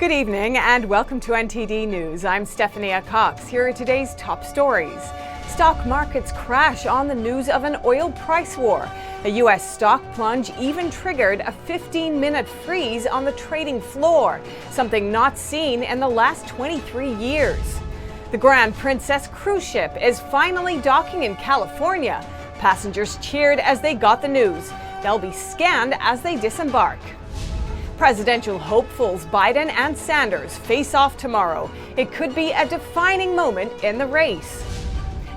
Good evening and welcome to NTD News. I'm Stephania Cox. Here are today's top stories. Stock markets crash on the news of an oil price war. A U.S. stock plunge even triggered a 15-minute freeze on the trading floor, something not seen in the last 23 years. The Grand Princess cruise ship is finally docking in California. Passengers cheered as they got the news. They'll be scanned as they disembark. Presidential hopefuls Biden and Sanders face off tomorrow. It could be a defining moment in the race.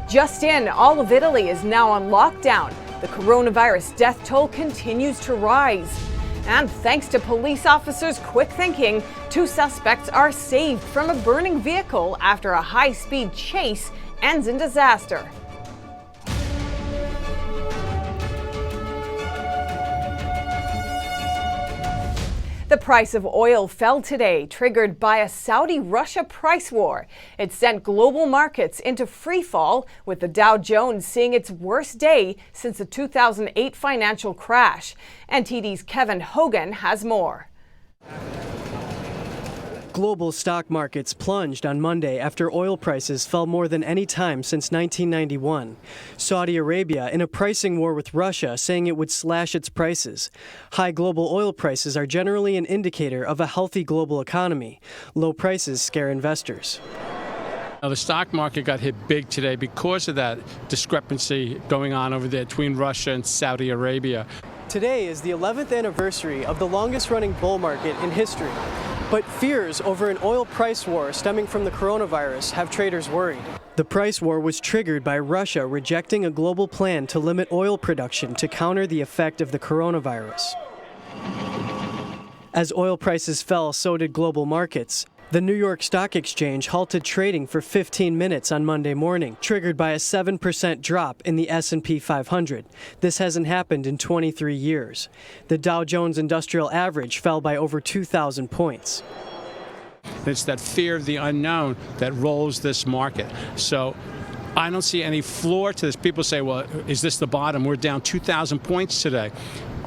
Just in, all of Italy is now on lockdown. The coronavirus death toll continues to rise. And thanks to police officers' quick thinking, 2 suspects are saved from a burning vehicle after a high-speed chase ends in disaster. The price of oil fell today, triggered by a Saudi-Russia price war. It sent global markets into free fall, with the Dow Jones seeing its worst day since the 2008 financial crash. NTD's Kevin Hogan has more. Global stock markets plunged on Monday after oil prices fell more than any time since 1991. Saudi Arabia in a pricing war with Russia, saying it would slash its prices. High global oil prices are generally an indicator of a healthy global economy. Low prices scare investors. The stock market got hit big today because of that discrepancy going on over there between Russia and Saudi Arabia. Today is the 11th anniversary of the longest-running bull market in history. But fears over an oil price war stemming from the coronavirus have traders worried. The price war was triggered by Russia rejecting a global plan to limit oil production to counter the effect of the coronavirus. As oil prices fell, so did global markets. The New York Stock Exchange halted trading for 15 minutes on Monday morning, triggered by a 7% drop in the S&P 500. This hasn't happened in 23 years. The Dow Jones Industrial Average fell by over 2,000 points. It's that fear of the unknown that rolls this market. So I don't see any floor to this. People say, well, is this the bottom? We're down 2,000 points today.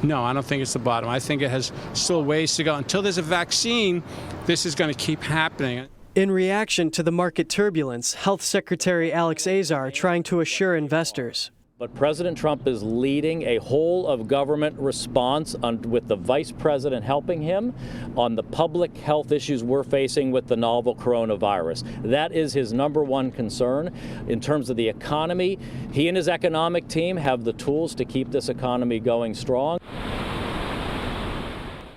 No, I don't think it's the bottom. I think it has still ways to go. Until there's a vaccine, this is going to keep happening. In reaction to the market turbulence, Health Secretary Alex Azar trying to assure investors. But President Trump is leading a whole-of-government response with the vice president helping him on the public health issues we're facing with the novel coronavirus. That is his #1 concern. In terms of the economy, he and his economic team have the tools to keep this economy going strong.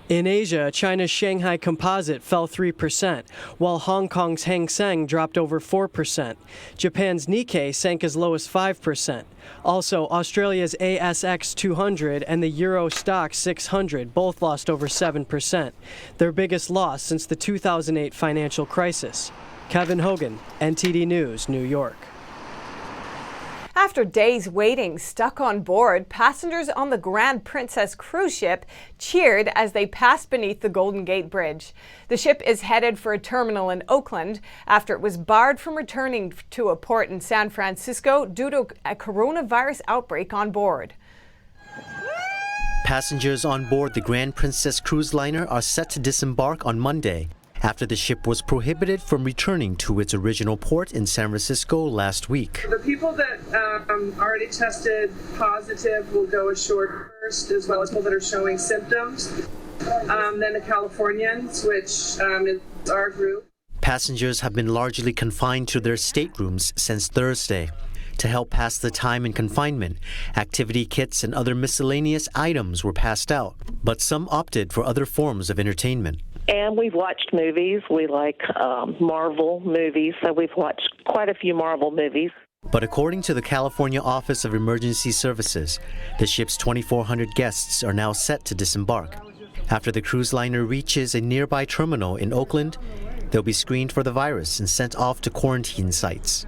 In Asia, China's Shanghai Composite fell 3%, while Hong Kong's Hang Seng dropped over 4%. Japan's Nikkei sank as low as 5%. Also, Australia's ASX 200 and the Euro Stoxx 600 both lost over 7%, their biggest loss since the 2008 financial crisis. Kevin Hogan, NTD News, New York. After days waiting stuck on board, passengers on the Grand Princess cruise ship cheered as they passed beneath the Golden Gate Bridge. The ship is headed for a terminal in Oakland after it was barred from returning to a port in San Francisco due to a coronavirus outbreak on board. Passengers on board the Grand Princess cruise liner are set to disembark on Monday, after the ship was prohibited from returning to its original port in San Francisco last week. The people that already tested positive will go ashore first, as well as people that are showing symptoms. Then the Californians, which is our group. Passengers have been largely confined to their staterooms since Thursday. To help pass the time in confinement, activity kits and other miscellaneous items were passed out, but some opted for other forms of entertainment. And we've watched movies. We like Marvel movies, so we've watched quite a few Marvel movies. But according to the California Office of Emergency Services, the ship's 2,400 guests are now set to disembark. After the cruise liner reaches a nearby terminal in Oakland, they'll be screened for the virus and sent off to quarantine sites.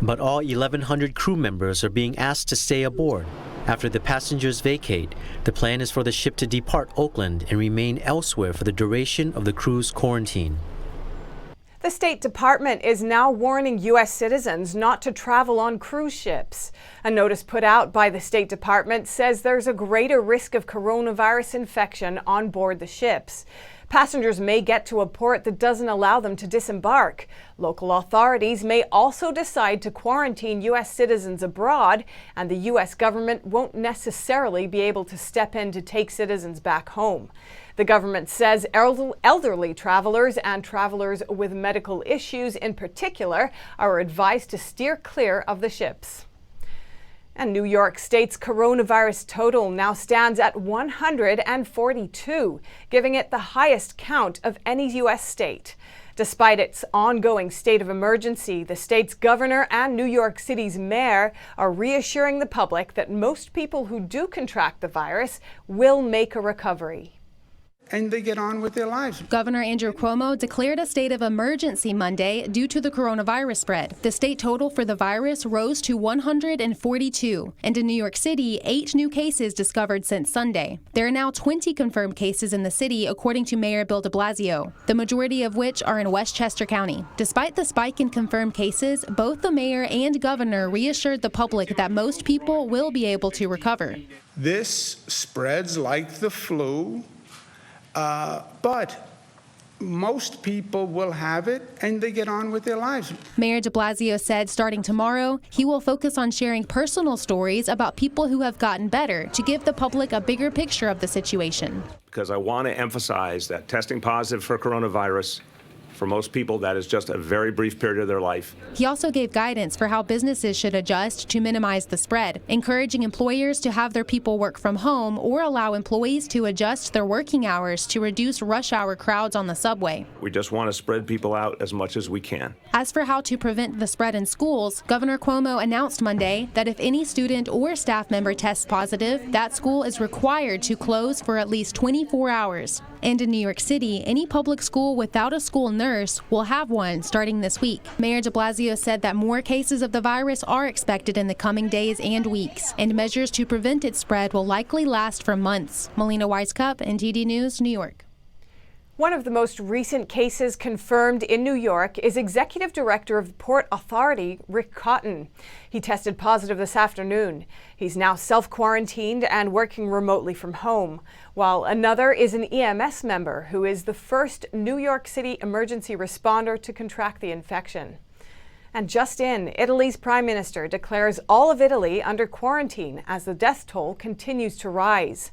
But all 1,100 crew members are being asked to stay aboard. After the passengers vacate, the plan is for the ship to depart Oakland and remain elsewhere for the duration of the cruise quarantine. The State Department is now warning U.S. citizens not to travel on cruise ships. A notice put out by the State Department says there's a greater risk of coronavirus infection on board the ships. Passengers may get to a port that doesn't allow them to disembark. Local authorities may also decide to quarantine U.S. citizens abroad, and the U.S. government won't necessarily be able to step in to take citizens back home. The government says elderly travelers and travelers with medical issues in particular are advised to steer clear of the ships. And New York State's coronavirus total now stands at 142, giving it the highest count of any U.S. state. Despite its ongoing state of emergency, the state's governor and New York City's mayor are reassuring the public that most people who do contract the virus will make a recovery. And they get on with their lives. Governor Andrew Cuomo declared a state of emergency Monday due to the coronavirus spread. The state total for the virus rose to 142, and in New York City, 8 new cases discovered since Sunday. There are now 20 confirmed cases in the city, according to Mayor Bill de Blasio, the majority of which are in Westchester County. Despite the spike in confirmed cases, both the mayor and governor reassured the public that most people will be able to recover. This spreads like the flu. But most people will have it and they get on with their lives. Mayor de Blasio said starting tomorrow, he will focus on sharing personal stories about people who have gotten better to give the public a bigger picture of the situation. Because I want to emphasize that testing positive for coronavirus, for most people, that is just a very brief period of their life. He also gave guidance for how businesses should adjust to minimize the spread, encouraging employers to have their people work from home or allow employees to adjust their working hours to reduce rush hour crowds on the subway. We just want to spread people out as much as we can. As for how to prevent the spread in schools, Governor Cuomo announced Monday that if any student or staff member tests positive, that school is required to close for at least 24 hours. And in New York City, any public school without a school nurse will have one starting this week. Mayor de Blasio said that more cases of the virus are expected in the coming days and weeks, and measures to prevent its spread will likely last for months. Melina Weiskup, NTD News, New York. One of the most recent cases confirmed in New York is Executive Director of the Port Authority, Rick Cotton. He tested positive this afternoon. He's now self-quarantined and working remotely from home, while another is an EMS member who is the first New York City emergency responder to contract the infection. And just in, Italy's Prime Minister declares all of Italy under quarantine as the death toll continues to rise.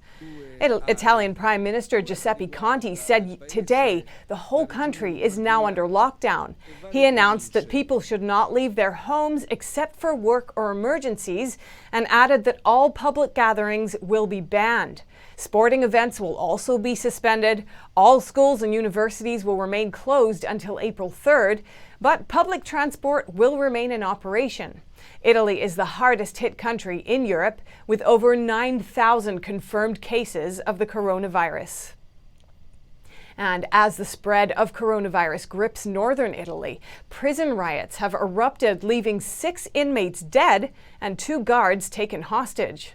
Italian Prime Minister Giuseppe Conte said today the whole country is now under lockdown. He announced that people should not leave their homes except for work or emergencies, and added that all public gatherings will be banned. Sporting events will also be suspended. All schools and universities will remain closed until April 3rd, but public transport will remain in operation. Italy is the hardest hit country in Europe, with over 9,000 confirmed cases of the coronavirus. And as the spread of coronavirus grips northern Italy, prison riots have erupted, leaving 6 inmates dead and 2 guards taken hostage.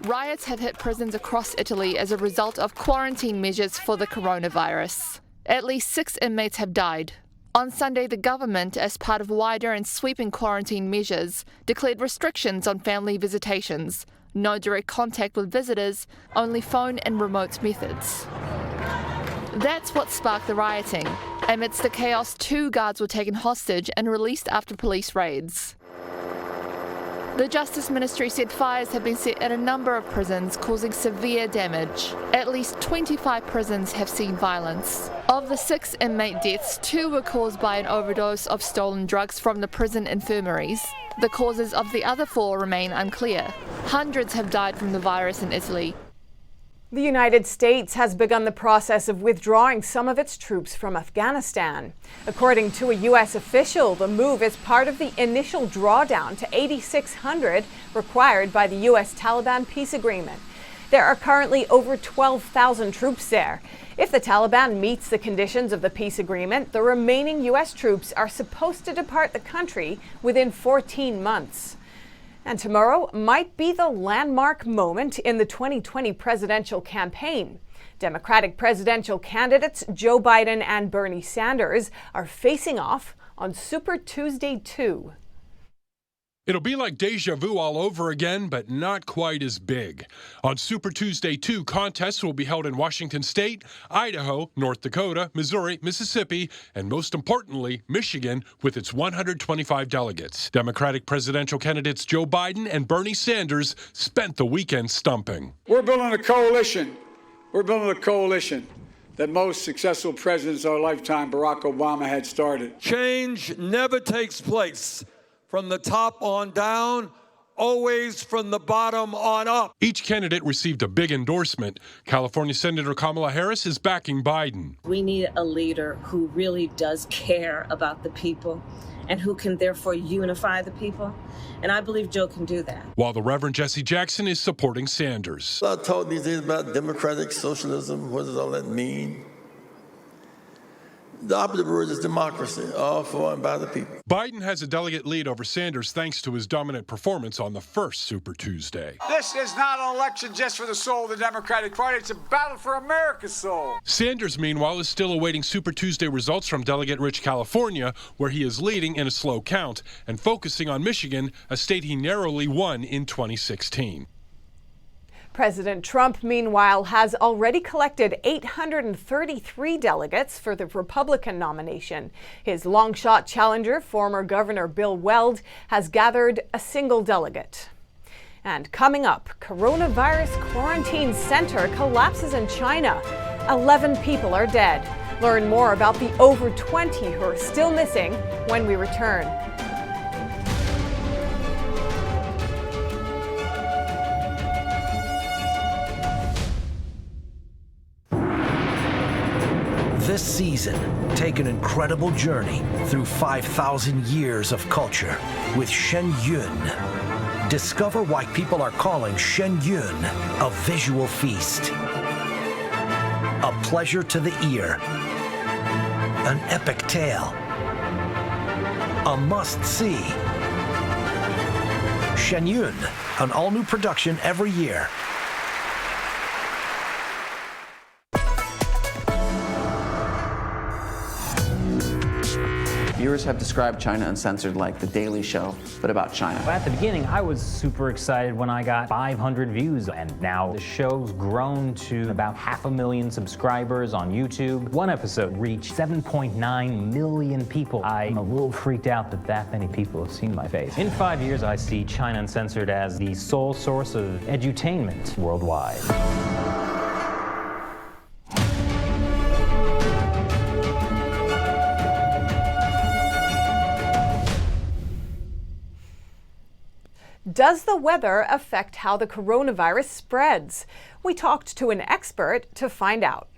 Riots have hit prisons across Italy as a result of quarantine measures for the coronavirus. At least 6 inmates have died. On Sunday, the government, as part of wider and sweeping quarantine measures, declared restrictions on family visitations, no direct contact with visitors, only phone and remote methods. That's what sparked the rioting. Amidst the chaos, 2 guards were taken hostage and released after police raids. The Justice Ministry said fires have been set at a number of prisons, causing severe damage. At least 25 prisons have seen violence. Of the 6 inmate deaths, 2 were caused by an overdose of stolen drugs from the prison infirmaries. The causes of the other 4 remain unclear. Hundreds have died from the virus in Italy. The United States has begun the process of withdrawing some of its troops from Afghanistan. According to a U.S. official, the move is part of the initial drawdown to 8,600 required by the U.S. Taliban peace agreement. There are currently over 12,000 troops there. If the Taliban meets the conditions of the peace agreement, the remaining U.S. troops are supposed to depart the country within 14 months. And tomorrow might be the landmark moment in the 2020 presidential campaign. Democratic presidential candidates Joe Biden and Bernie Sanders are facing off on Super Tuesday 2. It'll be like deja vu all over again, but not quite as big. On Super Tuesday 2, contests will be held in Washington State, Idaho, North Dakota, Missouri, Mississippi, and most importantly, Michigan, with its 125 delegates. Democratic presidential candidates Joe Biden and Bernie Sanders spent the weekend stumping. We're building a coalition. We're building a coalition that most successful presidents of our lifetime, Barack Obama, had started. Change never takes place from the top on down, always from the bottom on up. Each candidate received a big endorsement. California Senator Kamala Harris is backing Biden. We need a leader who really does care about the people and who can therefore unify the people. And I believe Joe can do that. While the Reverend Jesse Jackson is supporting Sanders. I talk these days about democratic socialism. What does all that mean? The opposite word is democracy, all for and by the people. Biden has a delegate lead over Sanders thanks to his dominant performance on the first Super Tuesday. This is not an election just for the soul of the Democratic Party. It's a battle for America's soul. Sanders, meanwhile, is still awaiting Super Tuesday results from delegate-rich California, where he is leading in a slow count, and focusing on Michigan, a state he narrowly won in 2016. President Trump, meanwhile, has already collected 833 delegates for the Republican nomination. His long-shot challenger, former Governor Bill Weld, has gathered a single delegate. And coming up, coronavirus quarantine center collapses in China. 11 people are dead. Learn more about the over 20 who are still missing when we return. This season, take an incredible journey through 5,000 years of culture with Shen Yun. Discover why people are calling Shen Yun a visual feast, a pleasure to the ear, an epic tale, a must-see. Shen Yun, an all-new production every year. Viewers have described China Uncensored like The Daily Show, but about China. At the beginning, I was super excited when I got 500 views, and now the show's grown to about 500,000 subscribers on YouTube. One episode reached 7.9 million people. I'm a little freaked out that many people have seen my face. In 5 years, I see China Uncensored as the sole source of edutainment worldwide. Does the weather affect how the coronavirus spreads? We talked to an expert to find out.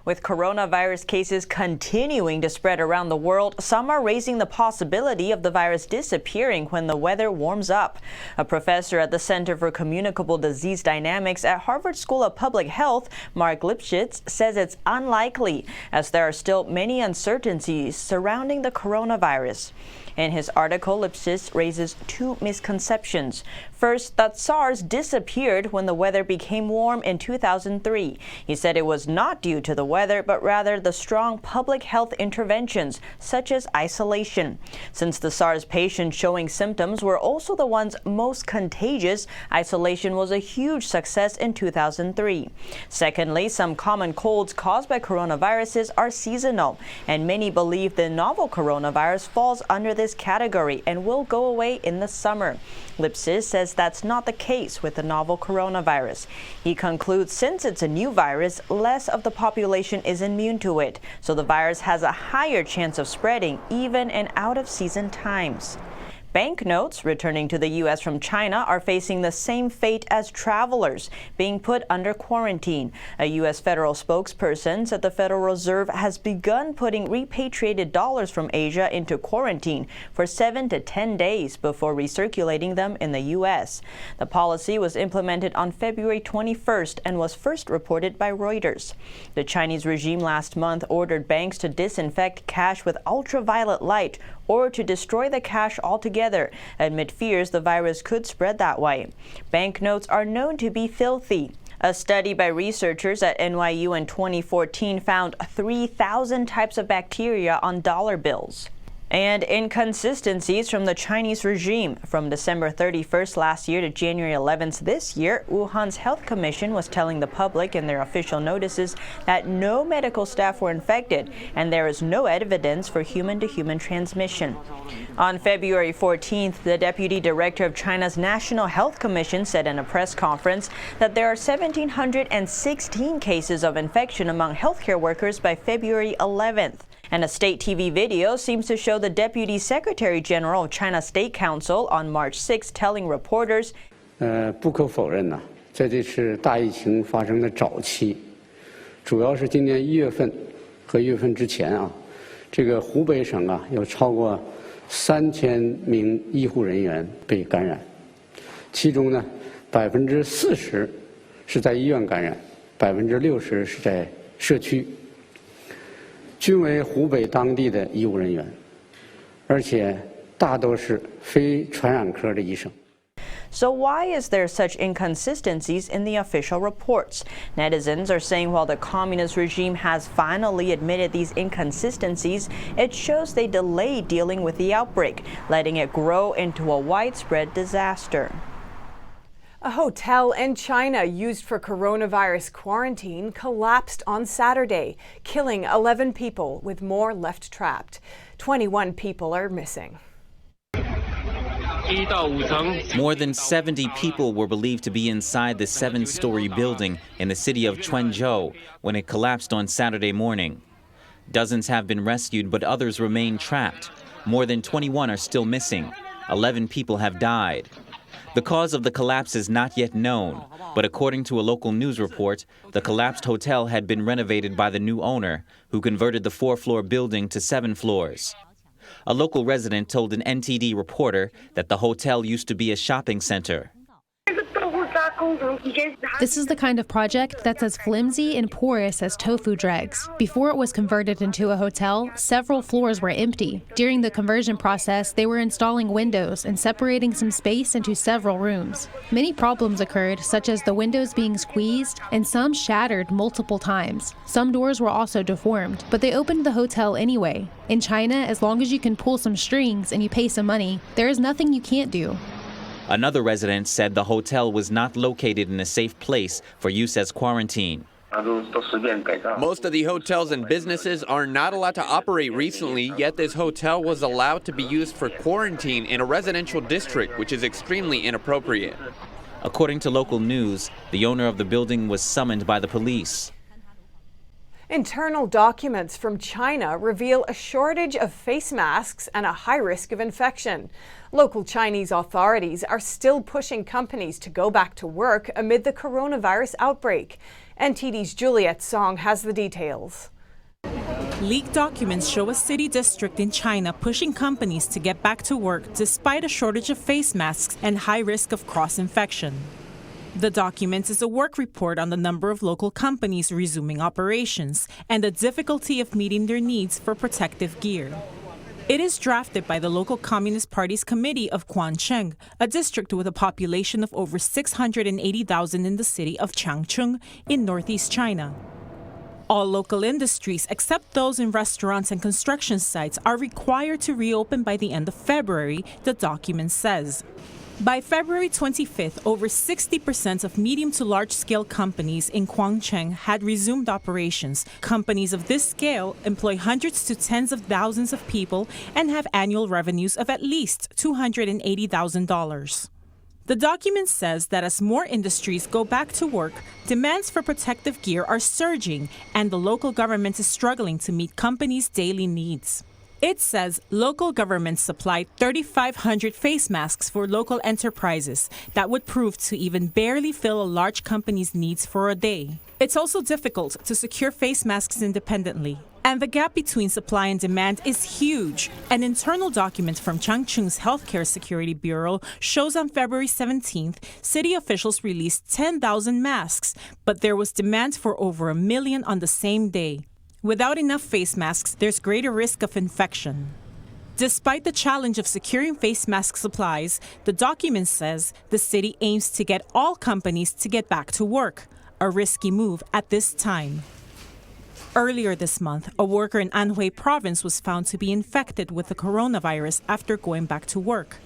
With coronavirus cases continuing to spread around the world, some are raising the possibility of the virus disappearing when the weather warms up. A professor at the Center for Communicable Disease Dynamics at Harvard School of Public Health, Mark Lipschitz, says it's unlikely, as there are still many uncertainties surrounding the coronavirus. In his article, Lipschitz raises two misconceptions. First, that SARS disappeared when the weather became warm in 2003. He said it was not due to the weather, but rather the strong public health interventions, such as isolation. Since the SARS patients showing symptoms were also the ones most contagious, isolation was a huge success in 2003. Secondly, some common colds caused by coronaviruses are seasonal, and many believe the novel coronavirus falls under this category and will go away in the summer. Lipschitz says that's not the case with the novel coronavirus. He concludes since it's a new virus, less of the population is immune to it, so the virus has a higher chance of spreading even in out-of-season times. Banknotes returning to the U.S. from China are facing the same fate as travelers, being put under quarantine. A U.S. federal spokesperson said the Federal Reserve has begun putting repatriated dollars from Asia into quarantine for 7 to 10 days before recirculating them in the U.S. The policy was implemented on February 21st and was first reported by Reuters. The Chinese regime last month ordered banks to disinfect cash with ultraviolet light or to destroy the cash altogether, amid fears the virus could spread that way. Banknotes are known to be filthy. A study by researchers at NYU in 2014 found 3,000 types of bacteria on dollar bills. And inconsistencies from the Chinese regime. From December 31st last year to January 11th this year, Wuhan's Health Commission was telling the public in their official notices that no medical staff were infected and there is no evidence for human-to-human transmission. On February 14th, the deputy director of China's National Health Commission said in a press conference that there are 1,716 cases of infection among healthcare workers by February 11th. And a state TV video seems to show the Deputy Secretary General of China State Council on March 6 telling reporters, 不可否认呢，在这次大疫情发生的早期，主要是今年1月份和1月份之前啊，这个湖北省啊有超过3000名医护人员被感染，其中呢40%是在医院感染，60%是在社区。 均为湖北当地的医务人员，而且大都是非传染科的医生。 So why is there such inconsistencies in the official reports? Netizens are saying while the communist regime has finally admitted these inconsistencies, it shows they delayed dealing with the outbreak, letting it grow into a widespread disaster. A hotel in China used for coronavirus quarantine collapsed on Saturday, killing 11 people, with more left trapped. 21 people are missing. More than 70 people were believed to be inside the 7-story building in the city of Quanzhou when it collapsed on Saturday morning. Dozens have been rescued, but others remain trapped. More than 21 are still missing. 11 people have died. The cause of the collapse is not yet known, but according to a local news report, the collapsed hotel had been renovated by the new owner, who converted the 4-floor building to 7 floors. A local resident told an NTD reporter that the hotel used to be a shopping center. This is the kind of project that's as flimsy and porous as tofu dregs. Before it was converted into a hotel, several floors were empty. During the conversion process, they were installing windows and separating some space into several rooms. Many problems occurred, such as the windows being squeezed and some shattered multiple times. Some doors were also deformed, but they opened the hotel anyway. In China, as long as you can pull some strings and you pay some money, there is nothing you can't do. Another resident said the hotel was not located in a safe place for use as quarantine. Most of the hotels and businesses are not allowed to operate recently, yet this hotel was allowed to be used for quarantine in a residential district, which is extremely inappropriate. According to local news, the owner of the building was summoned by the police. Internal documents from China reveal a shortage of face masks and a high risk of infection. Local Chinese authorities are still pushing companies to go back to work amid the coronavirus outbreak. NTD's Juliet Song has the details. Leaked documents show a city district in China pushing companies to get back to work despite a shortage of face masks and high risk of cross-infection. The document is a work report on the number of local companies resuming operations and the difficulty of meeting their needs for protective gear. It is drafted by the local Communist Party's Committee of Quancheng, a district with a population of over 680,000 in the city of Changchun in northeast China. All local industries, except those in restaurants and construction sites, are required to reopen by the end of February, the document says. By February 25th, over 60% of medium to large-scale companies in Quancheng had resumed operations. Companies of this scale employ hundreds to tens of thousands of people and have annual revenues of at least $280,000. The document says that as more industries go back to work, demands for protective gear are surging, and the local government is struggling to meet companies' daily needs. It says local governments supplied 3,500 face masks for local enterprises that would prove to even barely fill a large company's needs for a day. It's also difficult to secure face masks independently. And the gap between supply and demand is huge. An internal document from Changchun's Healthcare Security Bureau shows on February 17th, city officials released 10,000 masks, but there was demand for over 1 million on the same day. Without enough face masks, there's greater risk of infection. Despite the challenge of securing face mask supplies, the document says the city aims to get all companies to get back to work, a risky move at this time. Earlier this month, a worker in Anhui province was found to be infected with the coronavirus after going back to work.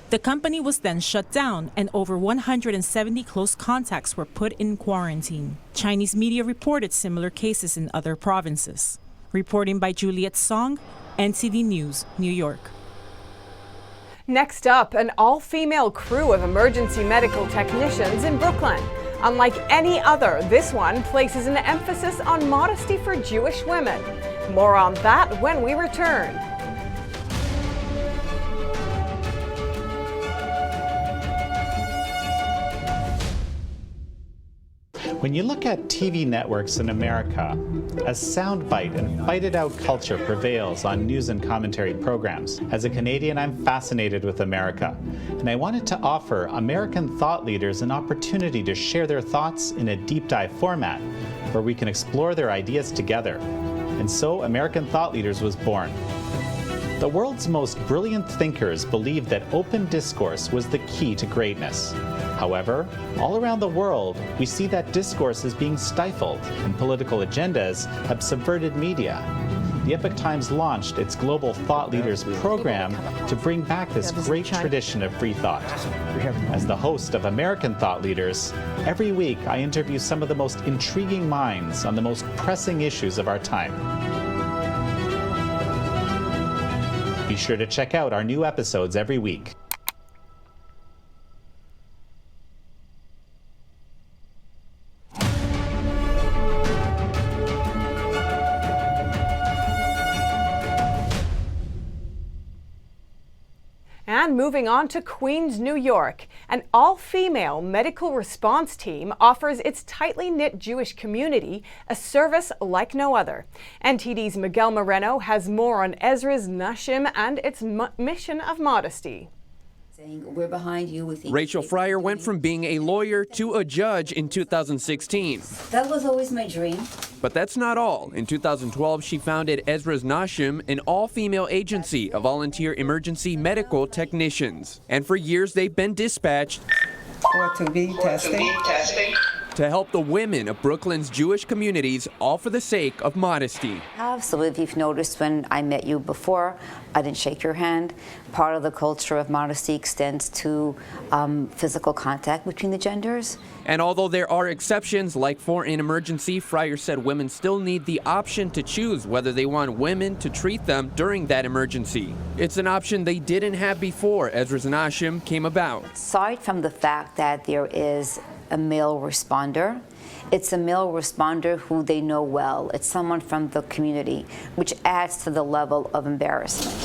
The company was then shut down, and over 170 close contacts were put in quarantine. Chinese media reported similar cases in other provinces. Reporting by Juliet Song, NTD News, New York. Next up, an all-female crew of emergency medical technicians in Brooklyn. Unlike any other, this one places an emphasis on modesty for Jewish women. More on that when we return. When you look at TV networks in America, a soundbite and bite-it-out culture prevails on news and commentary programs. As a Canadian, I'm fascinated with America, and I wanted to offer American thought leaders an opportunity to share their thoughts in a deep dive format where we can explore their ideas together. And so American Thought Leaders was born. The world's most brilliant thinkers believed that open discourse was the key to greatness. However, all around the world, we see that discourse is being stifled and political agendas have subverted media. The Epoch Times launched its Global Thought Leaders program to bring back this great tradition of free thought. As the host of American Thought Leaders, every week I interview some of the most intriguing minds on the most pressing issues of our time. Be sure to check out our new episodes every week. And moving on to Queens, New York, an all-female medical response team offers its tightly knit Jewish community a service like no other. NTD's Miguel Moreno has more on Ezra's Nashim and its mission of modesty. We're behind you. We think Rachel Fryer went from being a lawyer to a judge in 2016. that was always my dream. But that's not all. In 2012, she founded Ezra's Nashim, an all-female agency of volunteer emergency medical technicians. And for years, they've been dispatched to help the women of Brooklyn's Jewish communities, all for the sake of modesty. So if you've noticed when I met you before, I didn't shake your hand. Part of the culture of modesty extends to physical contact between the genders. And although there are exceptions, like for an emergency, Fryer said women still need the option to choose whether they want women to treat them during that emergency. It's an option they didn't have before Ezra's Nashim came about. Aside from the fact that there is a male responder, it's a male responder who they know well. It's someone from the community, which adds to the level of embarrassment.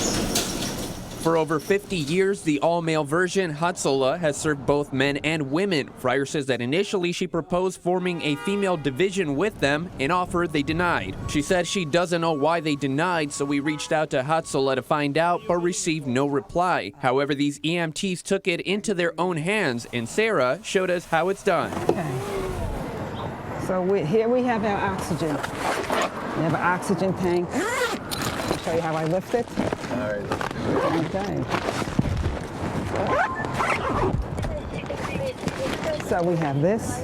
For over 50 years, the all-male version, Hatzolah, has served both men and women. Fryer says that initially she proposed forming a female division with them, an offer they denied. She said she doesn't know why they denied, so we reached out to Hatzolah to find out, but received no reply. However, these EMTs took it into their own hands, and Sarah showed us how it's done. Okay. So here we have our oxygen. We have an oxygen tank. I'll show you how I lift it. All right. Okay. So we have this.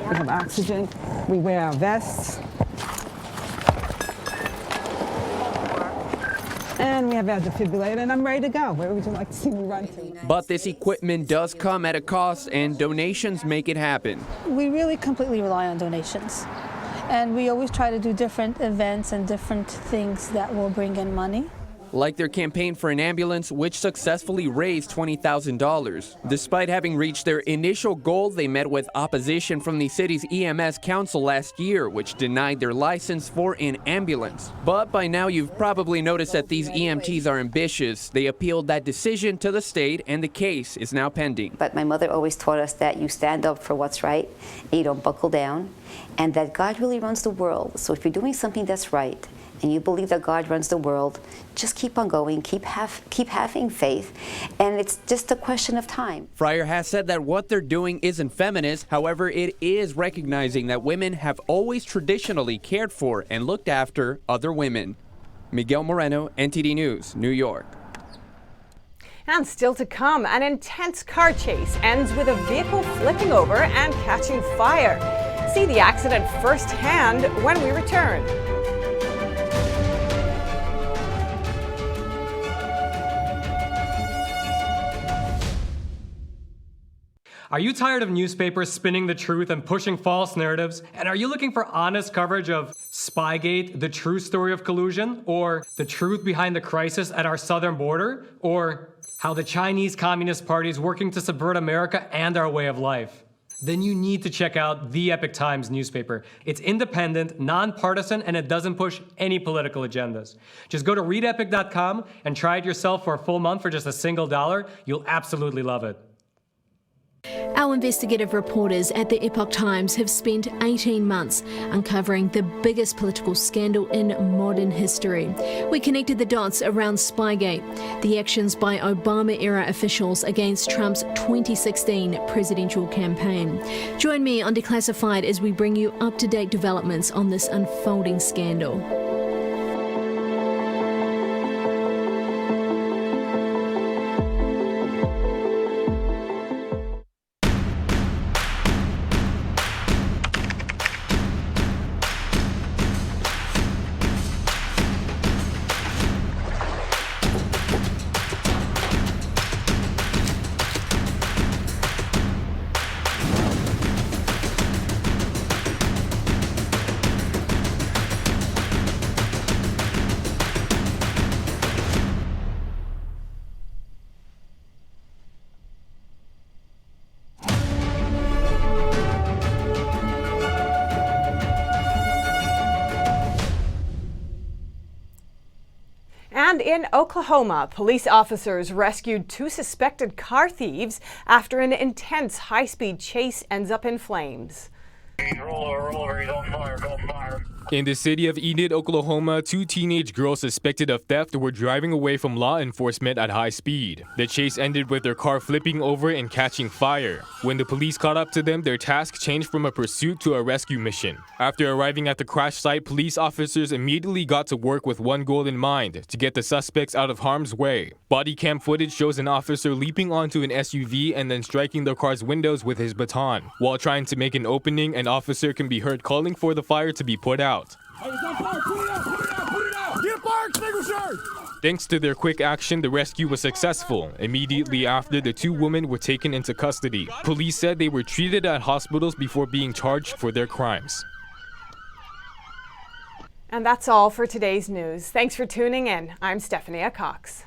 We have oxygen. We wear our vests. And we have our defibrillator, and I'm ready to go. Where would you like to see me run to? But this equipment does come at a cost, and donations make it happen. We really completely rely on donations. And we always try to do different events and different things that will bring in money. Like their campaign for an ambulance, which successfully raised $20,000. Despite having reached their initial goal, they met with opposition from the city's EMS council last year, which denied their license for an ambulance. But by now, you've probably noticed that these EMTs are ambitious. They appealed that decision to the state, and the case is now pending. But my mother always taught us that you stand up for what's right, and you don't buckle down, and that God really runs the world. So if you're doing something that's right, and you believe that God runs the world, just keep on going, keep having faith, and it's just a question of time. Fryer has said that what they're doing isn't feminist. However, it is recognizing that women have always traditionally cared for and looked after other women. Miguel Moreno, NTD News, New York. And still to come, an intense car chase ends with a vehicle flipping over and catching fire. See the accident firsthand when we return. Are you tired of newspapers spinning the truth and pushing false narratives? And are you looking for honest coverage of Spygate, the true story of collusion? Or the truth behind the crisis at our southern border? Or how the Chinese Communist Party is working to subvert America and our way of life? Then you need to check out the Epoch Times newspaper. It's independent, nonpartisan, and it doesn't push any political agendas. Just go to readepoch.com and try it yourself for a full month for just $1. You'll absolutely love it. Our investigative reporters at the Epoch Times have spent 18 months uncovering the biggest political scandal in modern history. We connected the dots around Spygate, the actions by Obama-era officials against Trump's 2016 presidential campaign. Join me on Declassified as we bring you up-to-date developments on this unfolding scandal. And in Oklahoma, police officers rescued 2 suspected car thieves after an intense high-speed chase ends up in flames. In the city of Enid, Oklahoma, 2 teenage girls suspected of theft were driving away from law enforcement at high speed. The chase ended with their car flipping over and catching fire. When the police caught up to them, their task changed from a pursuit to a rescue mission. After arriving at the crash site, police officers immediately got to work with one goal in mind: to get the suspects out of harm's way. Body cam footage shows an officer leaping onto an SUV and then striking the car's windows with his baton. While trying to make an opening, an officer can be heard calling for the fire to be put out. Thanks to their quick action, the rescue was successful. Immediately after, the 2 women were taken into custody. Police said they were treated at hospitals before being charged for their crimes. And that's all for today's news. Thanks for tuning in. I'm Stephanie Cox.